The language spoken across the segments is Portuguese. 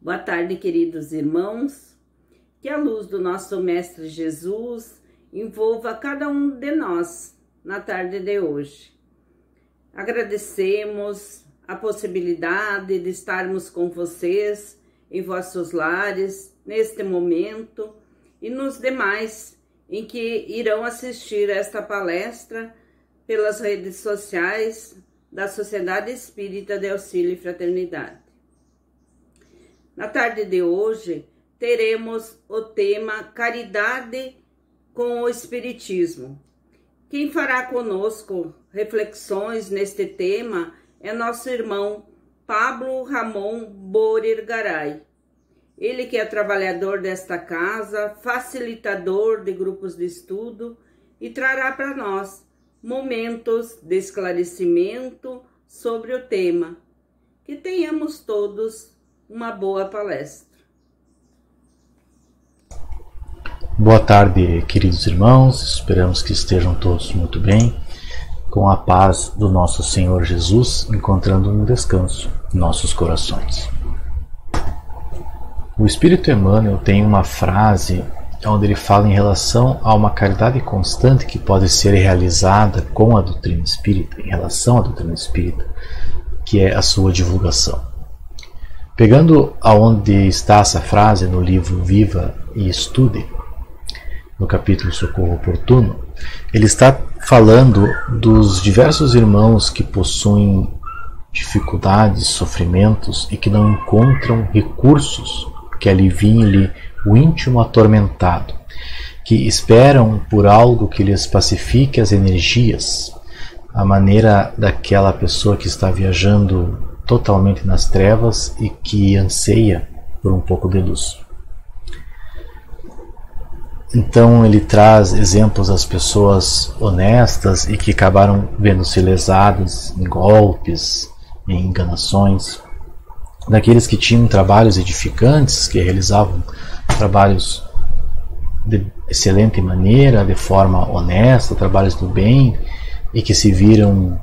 Boa tarde, queridos irmãos. Que a luz do nosso Mestre Jesus envolva cada um de nós na tarde de hoje. Agradecemos a possibilidade de estarmos com vocês em vossos lares neste momento e nos demais em que irão assistir a esta palestra pelas redes sociais da Sociedade Espírita de Auxílio e Fraternidade. Na tarde de hoje, teremos o tema Caridade com o Espiritismo. Quem fará conosco reflexões neste tema é nosso irmão Pablo Ramon Borer Garay. Ele que é trabalhador desta casa, facilitador de grupos de estudo e trará para nós momentos de esclarecimento sobre o tema. Que tenhamos todos uma boa palestra. Boa tarde, queridos irmãos. Esperamos que estejam todos muito bem, com a paz do nosso Senhor Jesus, encontrando um descanso em nossos corações. O Espírito Emmanuel tem uma frase onde ele fala em relação a uma caridade constante que pode ser realizada com a doutrina espírita, em relação à doutrina espírita, que é a sua divulgação. Pegando aonde está essa frase no livro Viva e Estude, no capítulo Socorro Oportuno, ele está falando dos diversos irmãos que possuem dificuldades, sofrimentos e que não encontram recursos que aliviem-lhe o íntimo atormentado, que esperam por algo que lhes pacifique as energias, a maneira daquela pessoa que está viajando totalmente nas trevas e que anseia por um pouco de luz. Então ele traz exemplos das pessoas honestas e que acabaram vendo-se lesadas em golpes, em enganações, daqueles que tinham trabalhos edificantes, que realizavam trabalhos de excelente maneira, de forma honesta, trabalhos do bem, e que se viram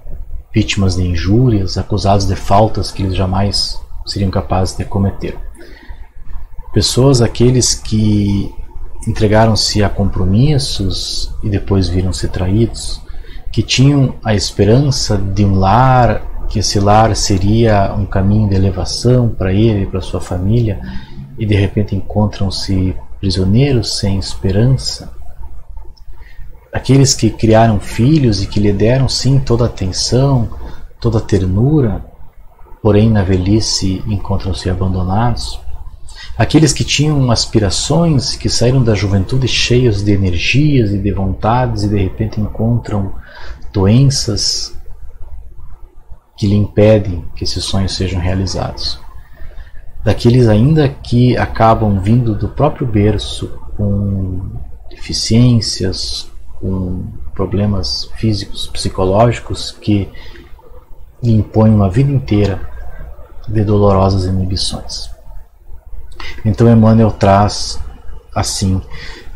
vítimas de injúrias, acusados de faltas que eles jamais seriam capazes de cometer. Pessoas, aqueles que entregaram-se a compromissos e depois viram-se traídos, que tinham a esperança de um lar, que esse lar seria um caminho de elevação para ele e para sua família, e de repente encontram-se prisioneiros sem esperança. Aqueles que criaram filhos e que lhe deram sim toda a atenção, toda a ternura, porém na velhice encontram-se abandonados. Aqueles que tinham aspirações, que saíram da juventude cheios de energias e de vontades e de repente encontram doenças que lhe impedem que esses sonhos sejam realizados. Daqueles ainda que acabam vindo do próprio berço com deficiências, com problemas físicos, psicológicos que lhe impõem uma vida inteira de dolorosas inibições. Então Emmanuel traz assim: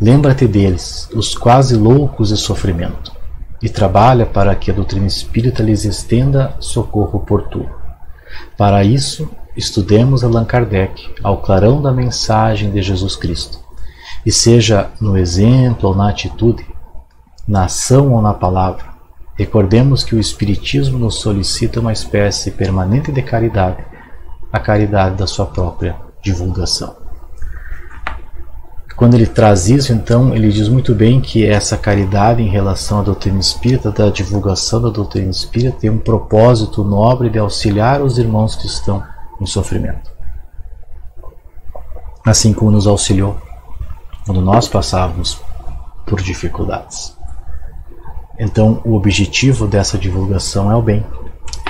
lembra-te deles, os quase loucos de sofrimento, e trabalha para que a doutrina espírita lhes estenda socorro oportuno. Para isso, estudemos Allan Kardec ao clarão da mensagem de Jesus Cristo, e seja no exemplo ou na atitude, na ação ou na palavra, recordemos que o Espiritismo nos solicita uma espécie permanente de caridade, a caridade da sua própria divulgação. Quando ele traz isso, então, ele diz muito bem que essa caridade em relação à doutrina espírita, da divulgação da doutrina espírita, tem um propósito nobre de auxiliar os irmãos que estão em sofrimento. Assim como nos auxiliou quando nós passávamos por dificuldades. Então, o objetivo dessa divulgação é o bem,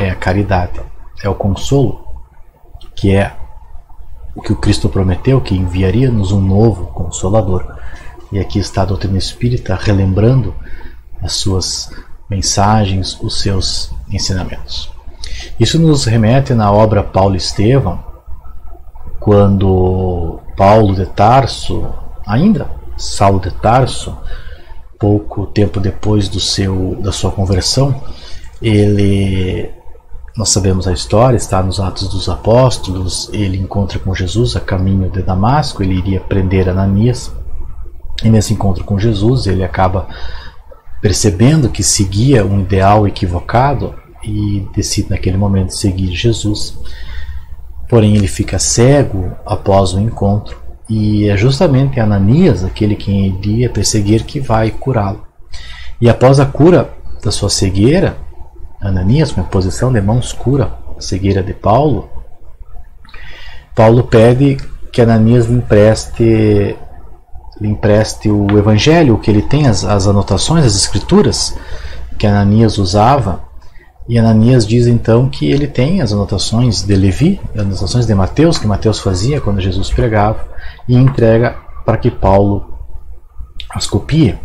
é a caridade, é o consolo, que é o que o Cristo prometeu, que enviaria-nos um novo Consolador. E aqui está a doutrina espírita relembrando as suas mensagens, os seus ensinamentos. Isso nos remete na obra Paulo Estevão, quando Paulo de Tarso, ainda Saulo de Tarso, pouco tempo depois da sua conversão, ele nós sabemos a história, está nos Atos dos Apóstolos. Ele encontra com Jesus a caminho de Damasco, ele iria prender Ananias, e nesse encontro com Jesus ele acaba percebendo que seguia um ideal equivocado e decide naquele momento seguir Jesus. Porém ele fica cego após o encontro, e é justamente Ananias, aquele que iria perseguir, que vai curá-lo. E após a cura da sua cegueira, Ananias, com a posição de mãos, cura a cegueira de Paulo. Paulo pede que Ananias lhe empreste o evangelho, que ele tem as anotações, as escrituras que Ananias usava. E Ananias diz então que ele tem as anotações de Levi, as anotações de Mateus, que Mateus fazia quando Jesus pregava, e entrega para que Paulo as copie.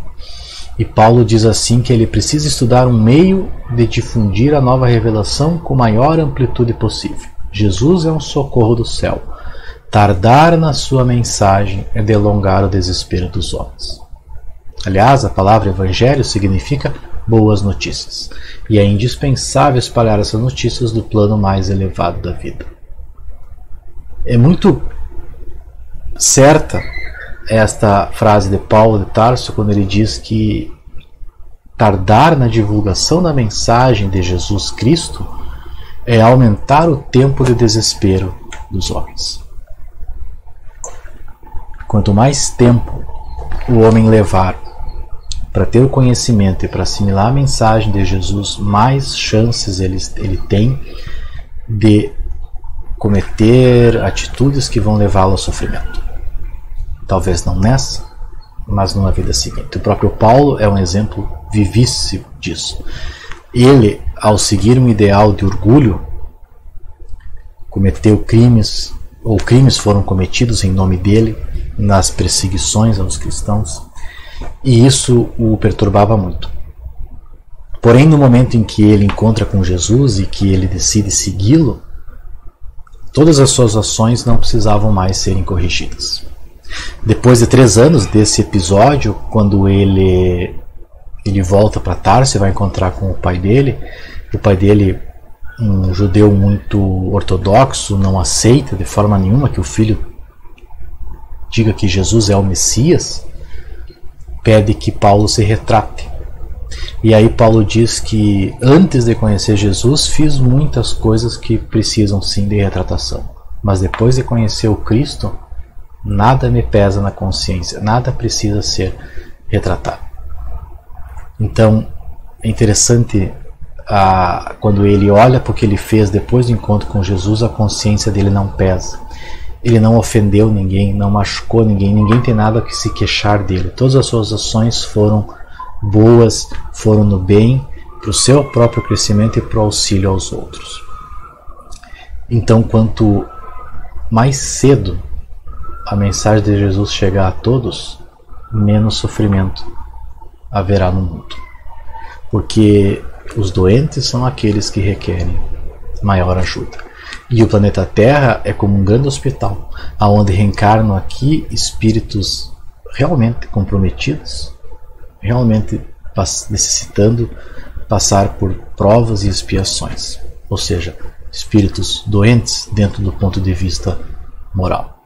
E Paulo diz assim que ele precisa estudar um meio de difundir a nova revelação com maior amplitude possível. Jesus é um socorro do céu. Tardar na sua mensagem é delongar o desespero dos homens. Aliás, a palavra evangelho significa boas notícias, e é indispensável espalhar essas notícias do plano mais elevado da vida. É muito certa esta frase de Paulo de Tarso quando ele diz que tardar na divulgação da mensagem de Jesus Cristo é aumentar o tempo de desespero dos homens. Quanto mais tempo o homem levar para ter o conhecimento e para assimilar a mensagem de Jesus, mais chances ele tem de cometer atitudes que vão levá-lo ao sofrimento. Talvez não nessa, mas numa vida seguinte. O próprio Paulo é um exemplo vivíssimo disso. Ele, ao seguir um ideal de orgulho, cometeu crimes, ou crimes foram cometidos em nome dele, nas perseguições aos cristãos, e isso o perturbava muito. Porém, no momento em que ele encontra com Jesus e que ele decide segui-lo, todas as suas ações não precisavam mais serem corrigidas. Depois de 3 anos desse episódio, quando ele volta para Tarso e vai encontrar com o pai dele, um judeu muito ortodoxo, não aceita de forma nenhuma que o filho diga que Jesus é o Messias, pede que Paulo se retrate. E aí Paulo diz que antes de conhecer Jesus fiz muitas coisas que precisam sim de retratação, mas depois de conhecer o Cristo, nada me pesa na consciência, nada precisa ser retratado. Então é interessante quando ele olha para o que ele fez depois do encontro com Jesus, a consciência dele não pesa. Ele não ofendeu ninguém, não machucou ninguém, ninguém tem nada que se queixar dele. Todas as suas ações foram boas, foram no bem, para o seu próprio crescimento e para o auxílio aos outros. Então, quanto mais cedo a mensagem de Jesus chegar a todos, menos sofrimento haverá no mundo. Porque os doentes são aqueles que requerem maior ajuda. E o planeta Terra é como um grande hospital, onde reencarnam aqui espíritos realmente comprometidos, realmente necessitando passar por provas e expiações. Ou seja, espíritos doentes dentro do ponto de vista moral.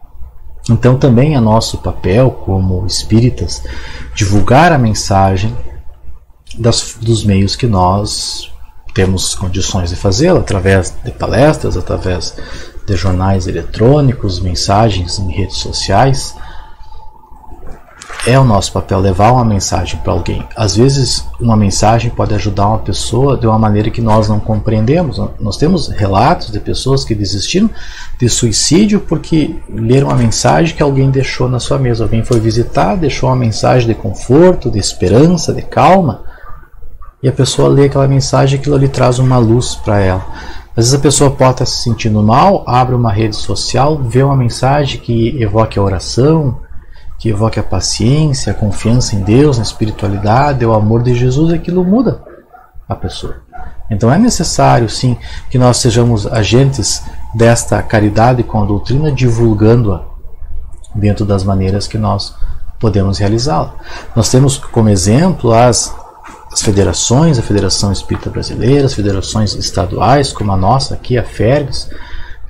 Então também é nosso papel, como espíritas, divulgar a mensagem dos meios que nós temos condições de fazê-lo, através de palestras, através de jornais eletrônicos, mensagens em redes sociais. É o nosso papel levar uma mensagem para alguém. Às vezes uma mensagem pode ajudar uma pessoa de uma maneira que nós não compreendemos. Nós temos relatos de pessoas que desistiram de suicídio porque leram uma mensagem que alguém deixou na sua mesa. Alguém foi visitar, deixou uma mensagem de conforto, de esperança, de calma, e a pessoa lê aquela mensagem e aquilo ali traz uma luz para ela. Às vezes a pessoa pode estar se sentindo mal, abre uma rede social, vê uma mensagem que evoque a oração, que evoque a paciência, a confiança em Deus, na espiritualidade, o amor de Jesus, e aquilo muda a pessoa. Então é necessário sim que nós sejamos agentes desta caridade com a doutrina, divulgando-a dentro das maneiras que nós podemos realizá-la. Nós temos como exemplo as as federações, a Federação Espírita Brasileira, as federações estaduais, como a nossa aqui, a FERGS,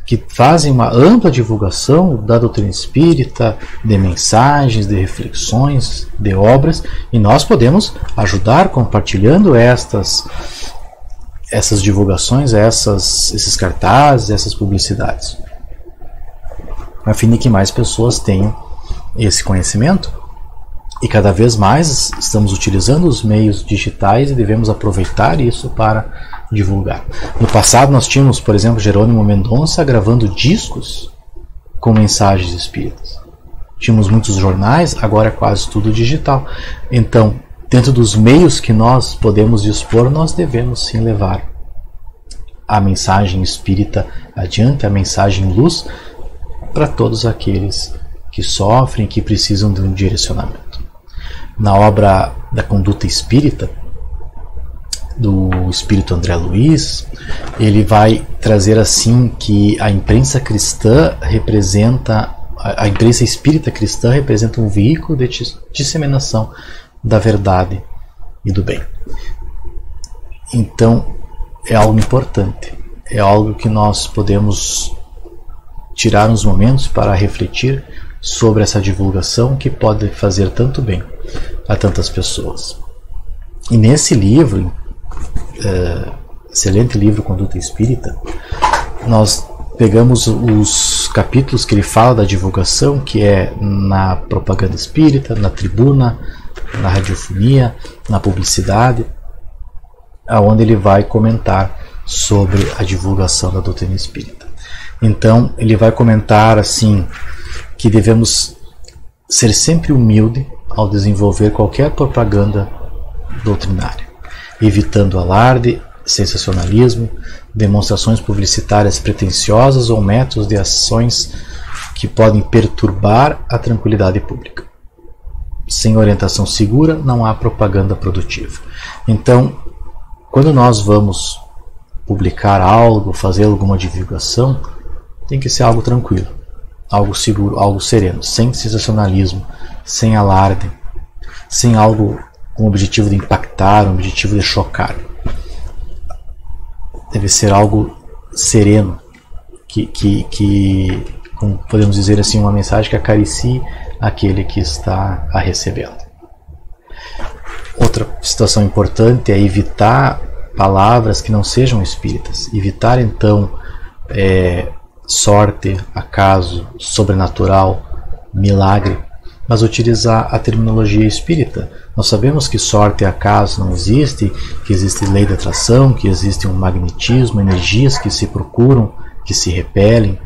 que fazem uma ampla divulgação da doutrina espírita, de mensagens, de reflexões, de obras, e nós podemos ajudar compartilhando essas divulgações, esses cartazes, essas publicidades, a fim de que mais pessoas tenham esse conhecimento. E cada vez mais estamos utilizando os meios digitais e devemos aproveitar isso para divulgar. No passado nós tínhamos, por exemplo, Jerônimo Mendonça gravando discos com mensagens espíritas. Tínhamos muitos jornais, agora é quase tudo digital. Então, dentro dos meios que nós podemos dispor, nós devemos sim levar a mensagem espírita adiante, a mensagem luz, para todos aqueles que sofrem, que precisam de um direcionamento. Na obra da Conduta Espírita, do Espírito André Luiz, ele vai trazer assim que a imprensa cristã representa, a imprensa espírita cristã representa um veículo de disseminação da verdade e do bem. Então, é algo importante, é algo que nós podemos tirar uns momentos para refletir sobre essa divulgação que pode fazer tanto bem a tantas pessoas. E nesse livro, excelente livro Conduta Espírita, nós pegamos os capítulos que ele fala da divulgação, que é na propaganda espírita, na tribuna, na radiofonia, na publicidade, aonde ele vai comentar sobre a divulgação da doutrina espírita. Então, ele vai comentar assim que devemos ser sempre humilde ao desenvolver qualquer propaganda doutrinária, evitando alarde, sensacionalismo, demonstrações publicitárias pretensiosas ou métodos de ações que podem perturbar a tranquilidade pública. Sem orientação segura, não há propaganda produtiva. Então, quando nós vamos publicar algo, fazer alguma divulgação, tem que ser algo tranquilo, algo seguro, algo sereno, sem sensacionalismo, sem alarde, sem algo com o objetivo de impactar, o objetivo de chocar. Deve ser algo sereno, que como podemos dizer assim, uma mensagem que acaricie aquele que está a recebendo. Outra situação importante é evitar palavras que não sejam espíritas. Evitar então sorte, acaso, sobrenatural, milagre, mas utilizar a terminologia espírita. Nós sabemos que sorte e acaso não existe, que existe lei da atração, que existe um magnetismo, energias que se procuram, que se repelem.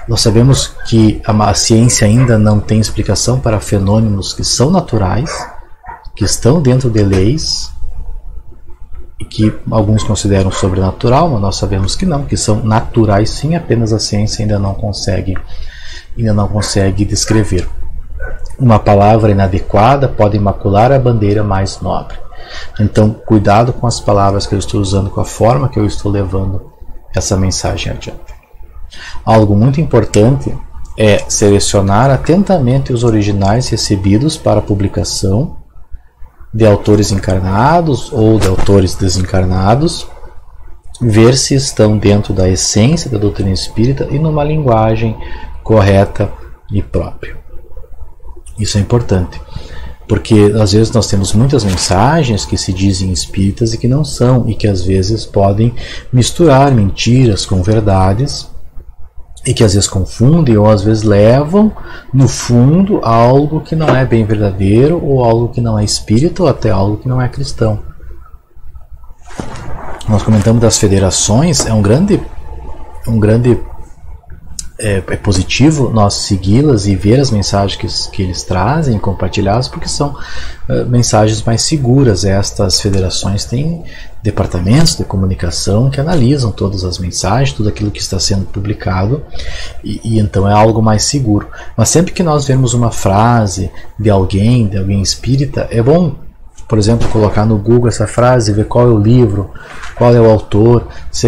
Nós sabemos que a ciência ainda não tem explicação para fenômenos que são naturais, que estão dentro de leis, e que alguns consideram sobrenatural, mas nós sabemos que não, que são naturais sim, apenas a ciência ainda não consegue descrever. Uma palavra inadequada pode macular a bandeira mais nobre. Então, cuidado com as palavras que eu estou usando, com a forma que eu estou levando essa mensagem adiante. Algo muito importante é selecionar atentamente os originais recebidos para publicação de autores encarnados ou de autores desencarnados, ver se estão dentro da essência da doutrina espírita e numa linguagem correta e própria. Isso é importante, porque às vezes nós temos muitas mensagens que se dizem espíritas e que não são, e que às vezes podem misturar mentiras com verdades, e que às vezes confundem ou às vezes levam no fundo algo que não é bem verdadeiro, ou algo que não é espírita, ou até algo que não é cristão. Nós comentamos das federações, é positivo nós segui-las e ver as mensagens que eles trazem, compartilhá-las, porque são mensagens mais seguras. Estas federações têm departamentos de comunicação que analisam todas as mensagens, tudo aquilo que está sendo publicado, e então é algo mais seguro. Mas sempre que nós vemos uma frase de alguém espírita, é bom, por exemplo, colocar no Google essa frase, ver qual é o livro, qual é o autor, se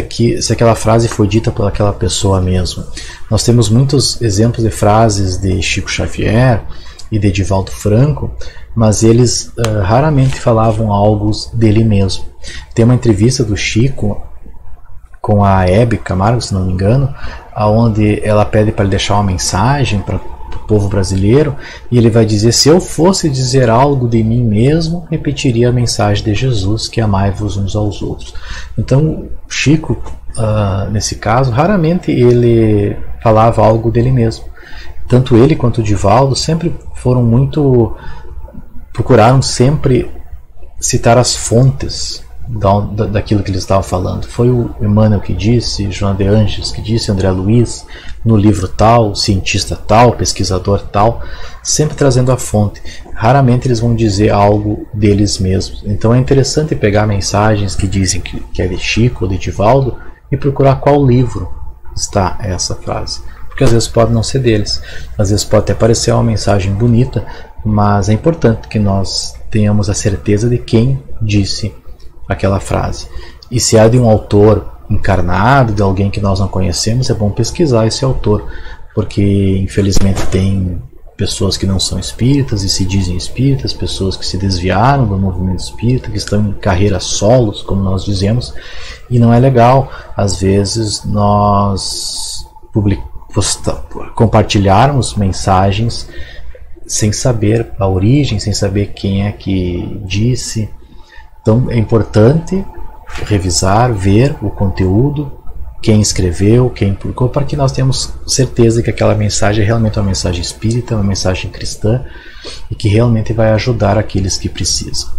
aquela frase foi dita por aquela pessoa mesmo. Nós temos muitos exemplos de frases de Chico Xavier, e de Divaldo Franco, mas eles raramente falavam algo dele mesmo. Tem uma entrevista do Chico com a Hebe Camargo, se não me engano, onde ela pede para ele deixar uma mensagem para o povo brasileiro, e ele vai dizer: se eu fosse dizer algo de mim mesmo, repetiria a mensagem de Jesus, que amai-vos uns aos outros. Então Chico, nesse caso, raramente ele falava algo dele mesmo. Tanto ele quanto o Divaldo sempre procuraram sempre citar as fontes daquilo que eles estavam falando. Foi o Emmanuel que disse, João de Anjos que disse, André Luiz, no livro tal, cientista tal, pesquisador tal, sempre trazendo a fonte. Raramente eles vão dizer algo deles mesmos. Então é interessante pegar mensagens que dizem que é de Chico ou de Divaldo e procurar qual livro está essa frase. Porque às vezes pode não ser deles, às vezes pode até parecer uma mensagem bonita, mas é importante que nós tenhamos a certeza de quem disse aquela frase. E se é de um autor encarnado, de alguém que nós não conhecemos, é bom pesquisar esse autor, porque infelizmente tem pessoas que não são espíritas e se dizem espíritas, pessoas que se desviaram do movimento espírita, que estão em carreira solos, como nós dizemos, e não é legal, às vezes, nós compartilharmos mensagens sem saber a origem, sem saber quem é que disse. Então é importante revisar, ver o conteúdo, quem escreveu, quem publicou, para que nós tenhamos certeza que aquela mensagem é realmente uma mensagem espírita, uma mensagem cristã, e que realmente vai ajudar aqueles que precisam.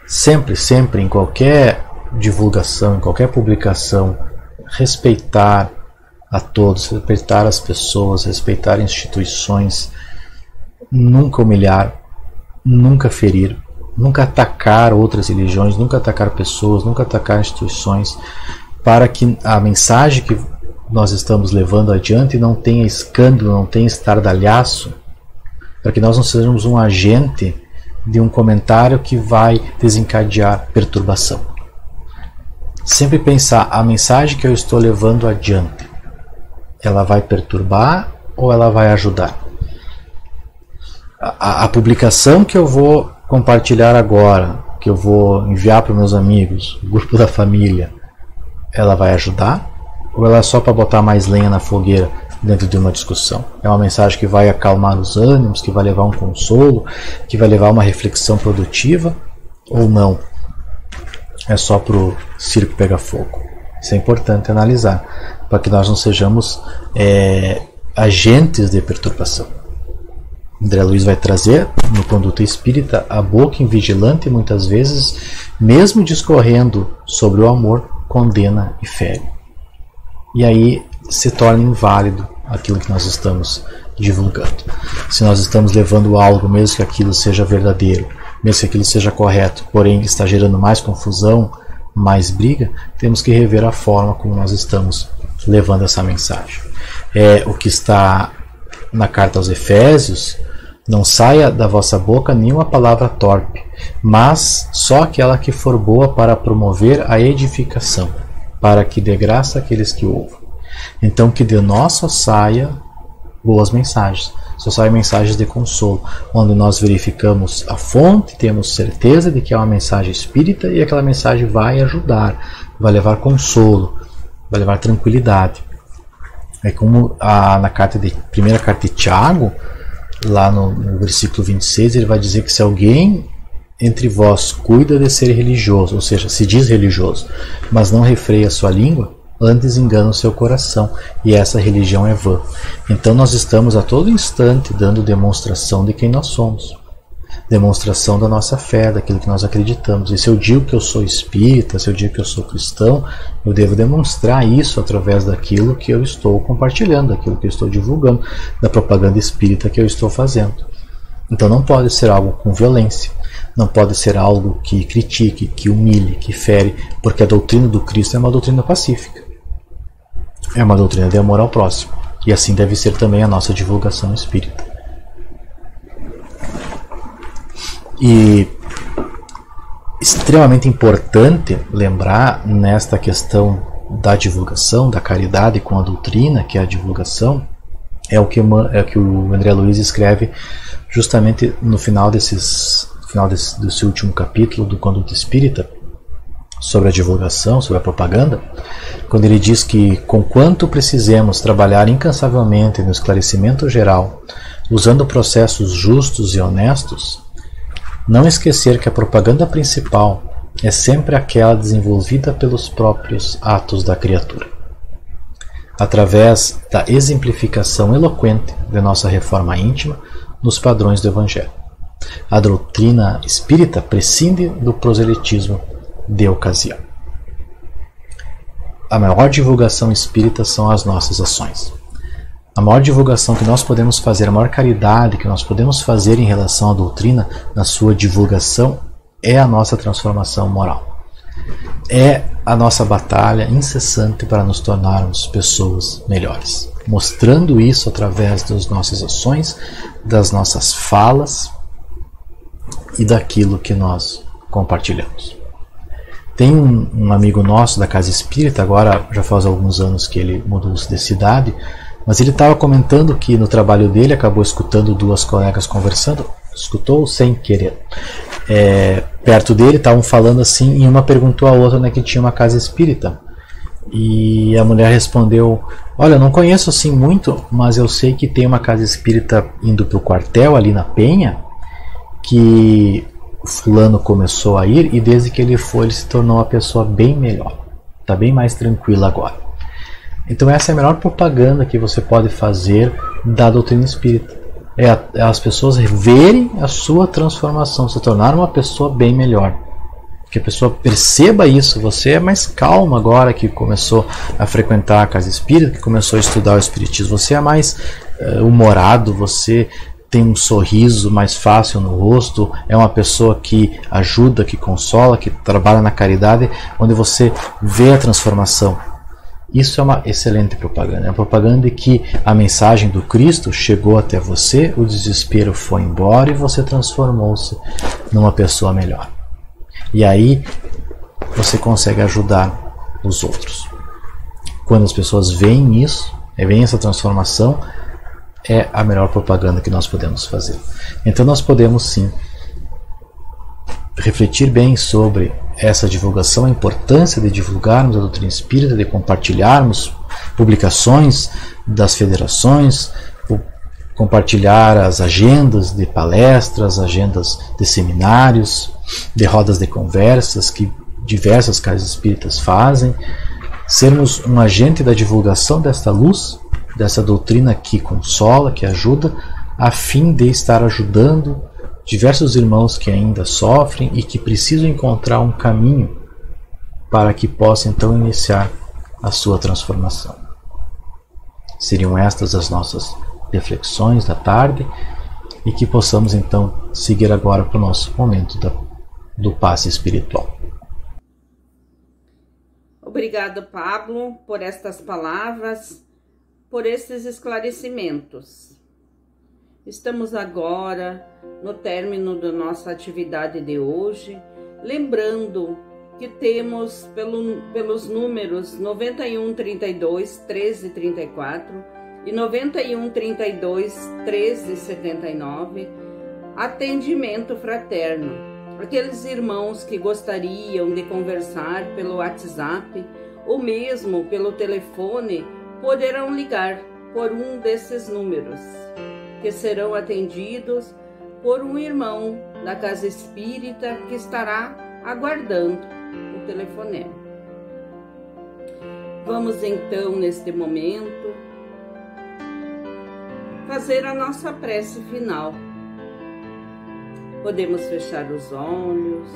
Sempre, sempre, em qualquer divulgação, em qualquer publicação, respeitar a todos, respeitar as pessoas, respeitar instituições, nunca humilhar, nunca ferir, nunca atacar outras religiões, nunca atacar pessoas, nunca atacar instituições, para que a mensagem que nós estamos levando adiante não tenha escândalo, não tenha estardalhaço, para que nós não sejamos um agente de um comentário que vai desencadear perturbação. Sempre pensar, a mensagem que eu estou levando adiante, ela vai perturbar ou ela vai ajudar? A publicação que eu vou compartilhar agora, que eu vou enviar para meus amigos, o grupo da família, ela vai ajudar? Ou ela é só para botar mais lenha na fogueira dentro de uma discussão? É uma mensagem que vai acalmar os ânimos, que vai levar um consolo, que vai levar uma reflexão produtiva? Ou não? É só para o circo pegar fogo? Isso é importante analisar, para que nós não sejamos agentes de perturbação. André Luiz vai trazer no Conduta Espírita: a boca invigilante muitas vezes, mesmo discorrendo sobre o amor, condena e fere. E aí se torna inválido aquilo que nós estamos divulgando. Se nós estamos levando algo, mesmo que aquilo seja verdadeiro, mesmo que aquilo seja correto, porém está gerando mais confusão, mais briga, temos que rever a forma como nós estamos levando essa mensagem. O que está na carta aos Efésios: não saia da vossa boca nenhuma palavra torpe, mas só aquela que for boa para promover a edificação, para que dê graça àqueles que ouvem. Então que de nós só saia boas mensagens, só saem mensagens de consolo, onde nós verificamos a fonte, temos certeza de que é uma mensagem espírita e aquela mensagem vai ajudar, vai levar consolo, vai levar tranquilidade. É como na primeira carta de Tiago, lá no versículo 26, ele vai dizer que se alguém entre vós cuida de ser religioso, ou seja, se diz religioso, mas não refreia a sua língua, antes engana o seu coração, e essa religião é vã. Então nós estamos a todo instante dando demonstração de quem nós somos, demonstração da nossa fé, daquilo que nós acreditamos. E se eu digo que eu sou espírita, se eu digo que eu sou cristão, eu devo demonstrar isso através daquilo que eu estou compartilhando, daquilo que eu estou divulgando, da propaganda espírita que eu estou fazendo. Então não pode ser algo com violência, não pode ser algo que critique, que humilhe, que fere, porque a doutrina do Cristo é uma doutrina pacífica, é uma doutrina de amor ao próximo, e assim deve ser também a nossa divulgação espírita. E extremamente importante lembrar nesta questão da divulgação, da caridade com a doutrina, que é a divulgação, É o que o André Luiz escreve justamente no final desse último capítulo do Conduta Espírita, sobre a divulgação, sobre a propaganda, quando ele diz que, conquanto precisemos trabalhar incansavelmente no esclarecimento geral, usando processos justos e honestos, não esquecer que a propaganda principal é sempre aquela desenvolvida pelos próprios atos da criatura, através da exemplificação eloquente de nossa reforma íntima nos padrões do Evangelho. A doutrina espírita prescinde do proselitismo de ocasião. A maior divulgação espírita são as nossas ações. A maior divulgação que nós podemos fazer, a maior caridade que nós podemos fazer em relação à doutrina, na sua divulgação, é a nossa transformação moral. É a nossa batalha incessante para nos tornarmos pessoas melhores. Mostrando isso através das nossas ações, das nossas falas e daquilo que nós compartilhamos. Tem um amigo nosso da Casa Espírita, agora já faz alguns anos que ele mudou-se de cidade, mas ele estava comentando que no trabalho dele acabou escutando duas colegas conversando, escutou sem querer. Perto dele estavam falando assim, e uma perguntou à outra, né, que tinha uma casa espírita. E a mulher respondeu: olha, eu não conheço assim muito, mas eu sei que tem uma casa espírita indo para o quartel ali na Penha, que o fulano começou a ir, e desde que ele foi, ele se tornou uma pessoa bem melhor. Está bem mais tranquilo agora. Então essa é a melhor propaganda que você pode fazer da doutrina espírita. É as pessoas verem a sua transformação, se tornar uma pessoa bem melhor. Que a pessoa perceba isso. Você é mais calmo agora que começou a frequentar a casa espírita, que começou a estudar o espiritismo. Você é mais humorado, você tem um sorriso mais fácil no rosto, é uma pessoa que ajuda, que consola, que trabalha na caridade, onde você vê a transformação. Isso é uma excelente propaganda. É uma propaganda de que a mensagem do Cristo chegou até você, o desespero foi embora e você transformou-se numa pessoa melhor. E aí você consegue ajudar os outros. Quando as pessoas veem isso, veem essa transformação, é a melhor propaganda que nós podemos fazer. Então nós podemos sim refletir bem sobre essa divulgação, a importância de divulgarmos a doutrina espírita, de compartilharmos publicações das federações, compartilhar as agendas de palestras, agendas de seminários, de rodas de conversas que diversas casas espíritas fazem, sermos um agente da divulgação desta luz, dessa doutrina que consola, que ajuda, a fim de estar ajudando diversos irmãos que ainda sofrem e que precisam encontrar um caminho para que possam então iniciar a sua transformação. Seriam estas as nossas reflexões da tarde, e que possamos então seguir agora para o nosso momento do passe espiritual. Obrigado, Pablo, por estas palavras, por estes esclarecimentos. Estamos agora no término da nossa atividade de hoje, lembrando que temos pelos números 91 32 13 34 e 91 32 13 79 atendimento fraterno. Aqueles irmãos que gostariam de conversar pelo WhatsApp ou mesmo pelo telefone poderão ligar por um desses números, que serão atendidos por um irmão da Casa Espírita que estará aguardando o telefonema. Vamos então, neste momento, fazer a nossa prece final. Podemos fechar os olhos,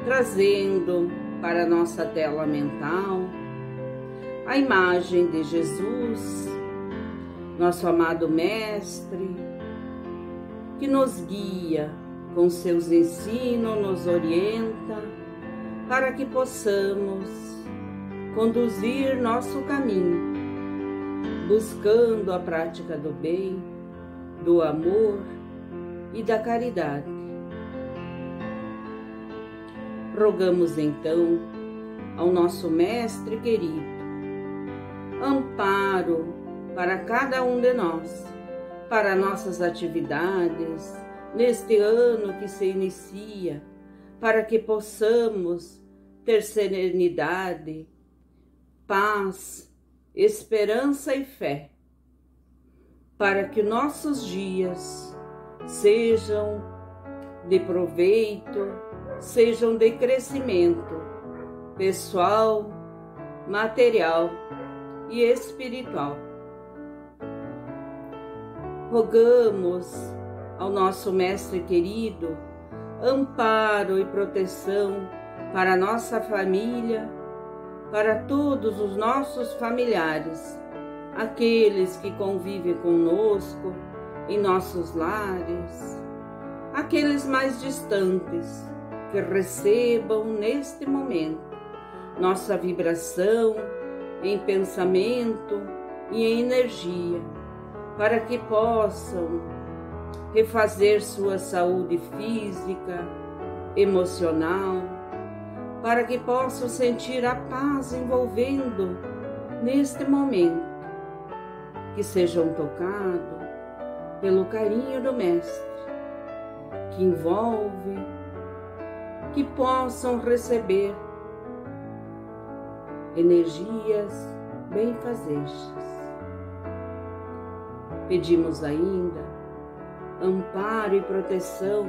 trazendo para a nossa tela mental a imagem de Jesus, nosso amado Mestre, que nos guia com seus ensinos, nos orienta, para que possamos conduzir nosso caminho, buscando a prática do bem, do amor e da caridade. Rogamos então ao nosso Mestre querido amparo para cada um de nós, para nossas atividades, neste ano que se inicia, para que possamos ter serenidade, paz, esperança e fé, para que nossos dias sejam de proveito, sejam de crescimento pessoal, material e espiritual. Rogamos ao nosso Mestre querido amparo e proteção para a nossa família, para todos os nossos familiares, aqueles que convivem conosco em nossos lares, aqueles mais distantes, que recebam neste momento nossa vibração em pensamento e em energia, para que possam refazer sua saúde física, emocional, para que possam sentir a paz envolvendo neste momento, que sejam tocados pelo carinho do Mestre, que envolve, que possam receber energias benfazejas. Pedimos ainda amparo e proteção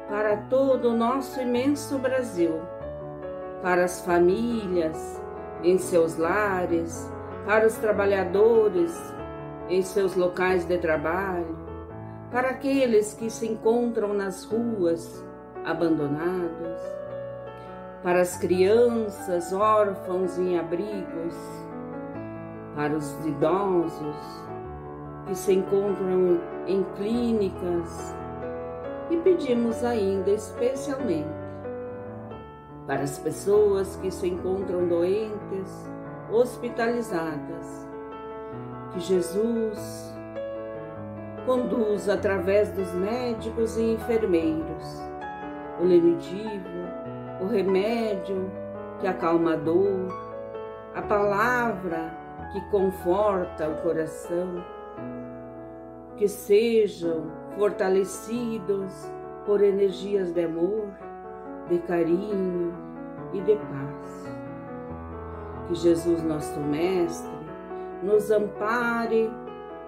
para todo o nosso imenso Brasil, para as famílias em seus lares, para os trabalhadores em seus locais de trabalho, para aqueles que se encontram nas ruas abandonados, para as crianças órfãos em abrigos, para os idosos que se encontram em clínicas, e pedimos ainda especialmente para as pessoas que se encontram doentes, hospitalizadas, que Jesus conduza através dos médicos e enfermeiros o lenitivo, o remédio que acalma a dor, a palavra que conforta o coração, que sejam fortalecidos por energias de amor, de carinho e de paz. Que Jesus, nosso Mestre, nos ampare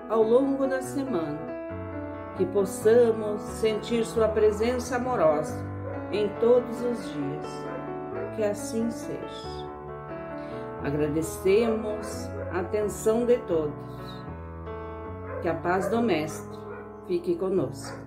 ao longo da semana, que possamos sentir sua presença amorosa em todos os dias. Que assim seja. Agradecemos a atenção de todos. Que a paz do Mestre fique conosco.